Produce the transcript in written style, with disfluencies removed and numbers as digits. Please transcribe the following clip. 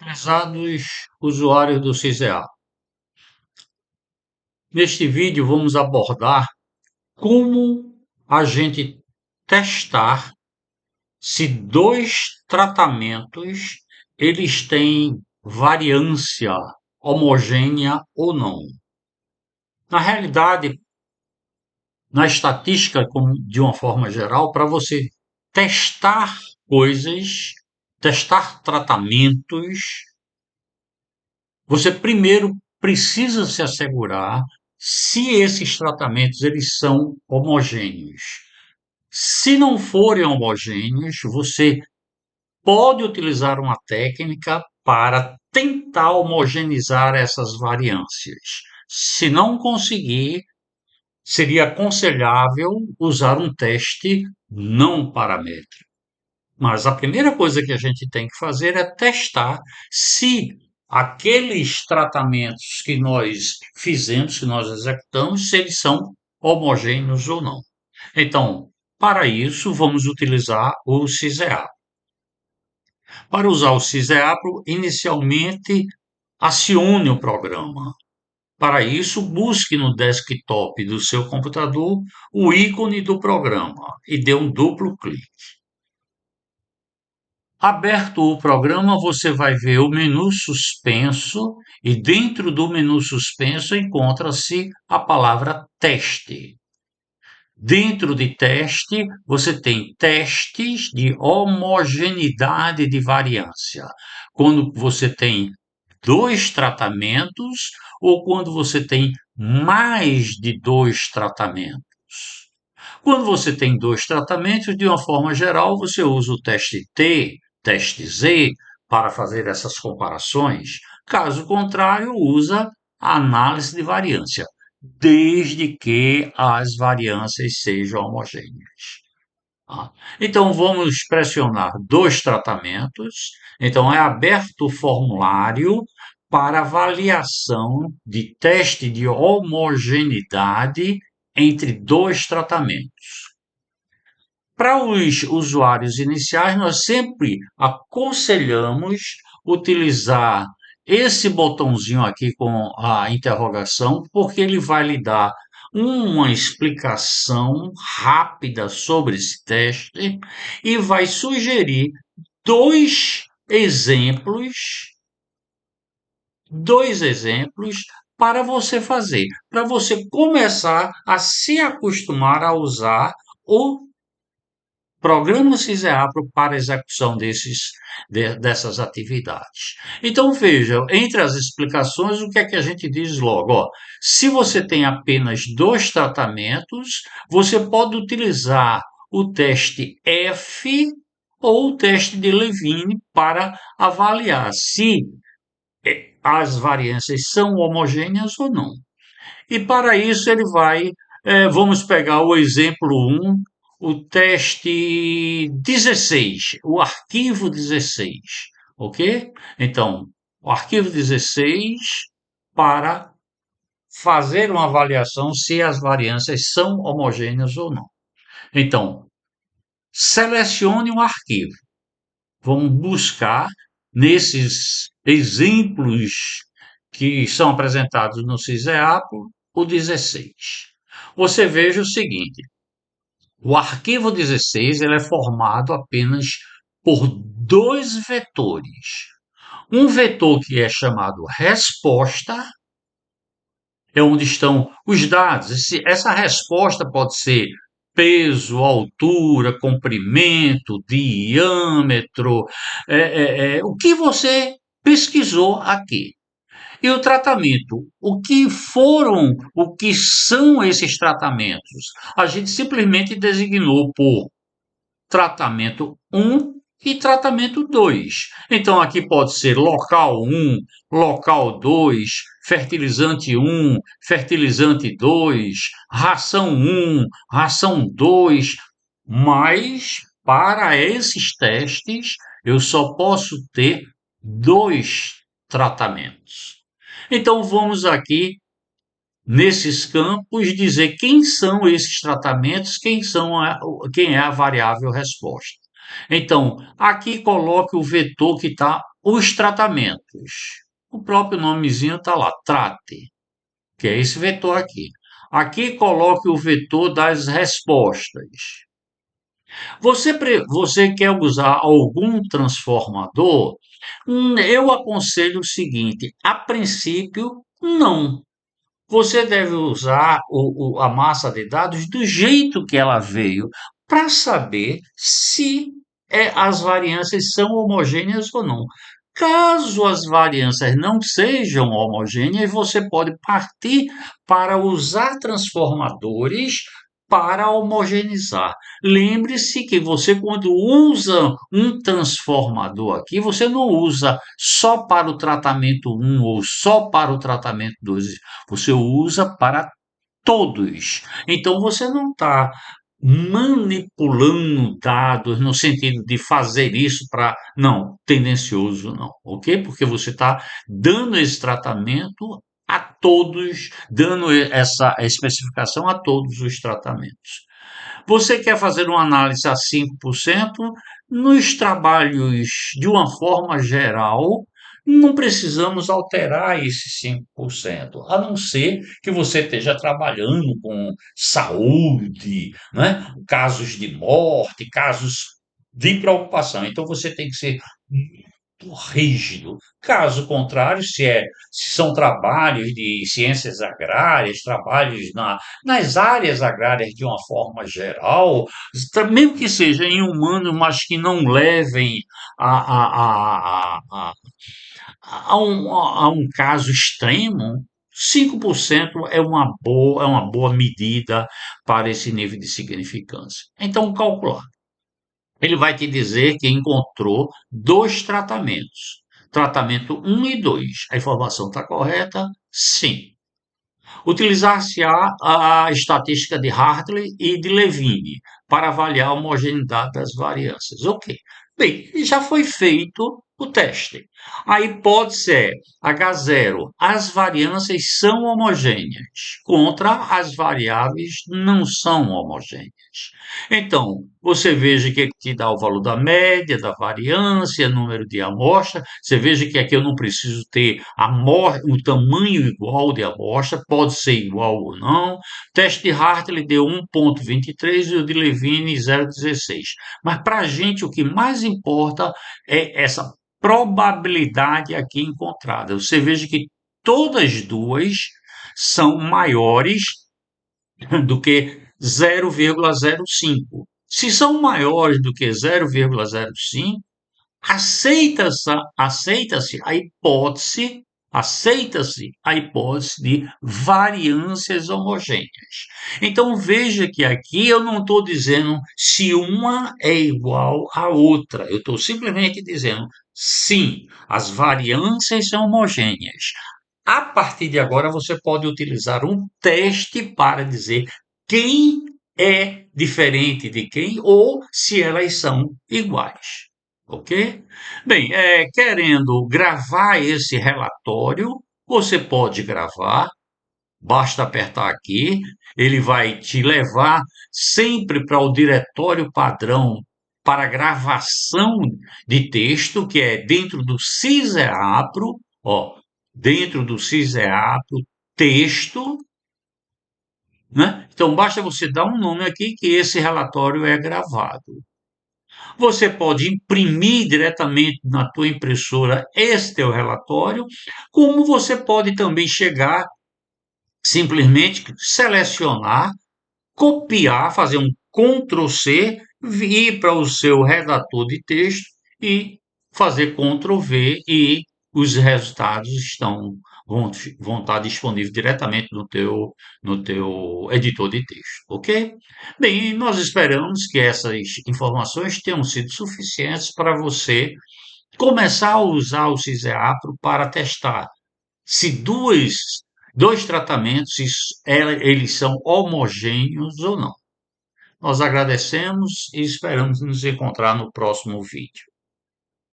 Prezados usuários do CISEA, neste vídeo vamos abordar como a gente testar se dois tratamentos eles têm variância homogênea ou não. Na realidade, na estatística, de uma forma geral, para você testar coisas, testar tratamentos, você primeiro precisa se assegurar se esses tratamentos eles são homogêneos. Se não forem homogêneos, você pode utilizar uma técnica para tentar homogeneizar essas variâncias. Se não conseguir, seria aconselhável usar um teste não paramétrico. Mas a primeira coisa que a gente tem que fazer é testar se aqueles tratamentos que nós fizemos, que nós executamos, se eles são homogêneos ou não. Então, para isso, vamos utilizar o CISEA. Para usar o CISEA, inicialmente acione o programa. Para isso, busque no desktop do seu computador o ícone do programa e dê um duplo clique. Aberto o programa, você vai ver o menu suspenso e dentro do menu suspenso encontra-se a palavra teste. Dentro de teste, você tem testes de homogeneidade de variância. Quando você tem dois tratamentos ou quando você tem mais de dois tratamentos. Quando você tem dois tratamentos, de uma forma geral, você usa o teste T, teste Z, para fazer essas comparações. Caso contrário, usa a análise de variância, desde que as variâncias sejam homogêneas. Então, vamos pressionar dois tratamentos. Então, é aberto o formulário para avaliação de teste de homogeneidade entre dois tratamentos. Para os usuários iniciais, nós sempre aconselhamos utilizar esse botãozinho aqui com a interrogação, porque ele vai lhe dar uma explicação rápida sobre esse teste e vai sugerir dois exemplos, dois exemplos para você fazer, para você começar a se acostumar a usar o programa CISEA para a execução dessas atividades. Então, veja, entre as explicações, o que é que a gente diz logo? Ó, se você tem apenas dois tratamentos, você pode utilizar o teste F ou o teste de Levine para avaliar se as variâncias são homogêneas ou não. E para isso ele vai, vamos pegar o exemplo 1, o teste 16, o arquivo 16, ok? Então, o arquivo 16 para fazer uma avaliação se as variâncias são homogêneas ou não. Então, selecione um arquivo. Vamos buscar nesses exemplos que são apresentados no CISEA o 16. Você veja o seguinte, o arquivo 16 ele é formado apenas por dois vetores. Um vetor que é chamado resposta, é onde estão os dados. Essa resposta pode ser peso, altura, comprimento, diâmetro, o que você pesquisou aqui. E o tratamento, o que são esses tratamentos? A gente simplesmente designou por tratamento 1 e tratamento 2. Então, aqui pode ser local 1, local 2, fertilizante 1, fertilizante 2, ração 1, ração 2, mas para esses testes eu só posso ter dois tratamentos. Então, vamos aqui nesses campos dizer quem são esses tratamentos, quem é a variável resposta. Então, aqui coloque o vetor que está os tratamentos. O próprio nomezinho está lá, trate, que é esse vetor aqui. Aqui coloque o vetor das respostas. Você quer usar algum transformador? Eu aconselho o seguinte: a princípio, não. Você deve usar a massa de dados do jeito que ela veio, para saber se as variâncias são homogêneas ou não. Caso as variâncias não sejam homogêneas, você pode partir para usar transformadores para homogeneizar. Lembre-se que você, quando usa um transformador aqui, você não usa só para o tratamento 1 ou só para o tratamento 2, você usa para todos. Então você não está manipulando dados no sentido de fazer isso para. Não, tendencioso não, ok? Porque você está dando esse tratamento a todos, dando essa especificação a todos os tratamentos. Você quer fazer uma análise a 5%? Nos trabalhos, de uma forma geral, não precisamos alterar esse 5%, a não ser que você esteja trabalhando com saúde, né? Casos de morte, casos de preocupação. Então você tem que ser muito rígido. Caso contrário, se são trabalhos de ciências agrárias, trabalhos nas áreas agrárias de uma forma geral, mesmo que seja em humano, mas que não levem a um caso extremo, 5% é uma boa medida para esse nível de significância. Então, calcular. Ele vai te dizer que encontrou dois tratamentos. Tratamento 1 e 2. A informação está correta? Sim. Utilizar-se-á a estatística de Hartley e de Levine para avaliar a homogeneidade das variâncias. Ok. Bem, já foi feito o teste. A hipótese é H0, as variâncias são homogêneas, contra as variáveis não são homogêneas. Então, você veja que te dá o valor da média, da variância, número de amostra. Você veja que aqui eu não preciso ter o tamanho igual de amostra, pode ser igual ou não. Teste de Hartley deu 1,23 e o de Levine 0,16. Mas para a gente o que mais importa é essa probabilidade aqui encontrada. Você veja que todas duas são maiores do que 0,05. Se são maiores do que 0,05, aceita-se a hipótese, aceita-se a hipótese de variâncias homogêneas. Então veja que aqui eu não estou dizendo se uma é igual à outra, eu estou simplesmente dizendo sim, as variâncias são homogêneas. A partir de agora, você pode utilizar um teste para dizer quem é diferente de quem ou se elas são iguais. Ok? Bem, querendo gravar esse relatório, você pode gravar, basta apertar aqui, ele vai te levar sempre para o diretório padrão para gravação de texto, que é dentro do CISEAPRO, ó, dentro do CISEAPRO, texto, né? Então basta você dar um nome aqui que esse relatório é gravado. Você pode imprimir diretamente na tua impressora esse teu relatório, como você pode também chegar, simplesmente selecionar, copiar, fazer um Ctrl+C, ir para o seu redator de texto e fazer Ctrl+V e os resultados vão estar disponíveis diretamente no teu editor de texto, ok? Bem, nós esperamos que essas informações tenham sido suficientes para você começar a usar o CISEAPRO para testar se dois tratamentos eles são homogêneos ou não. Nós agradecemos e esperamos nos encontrar no próximo vídeo.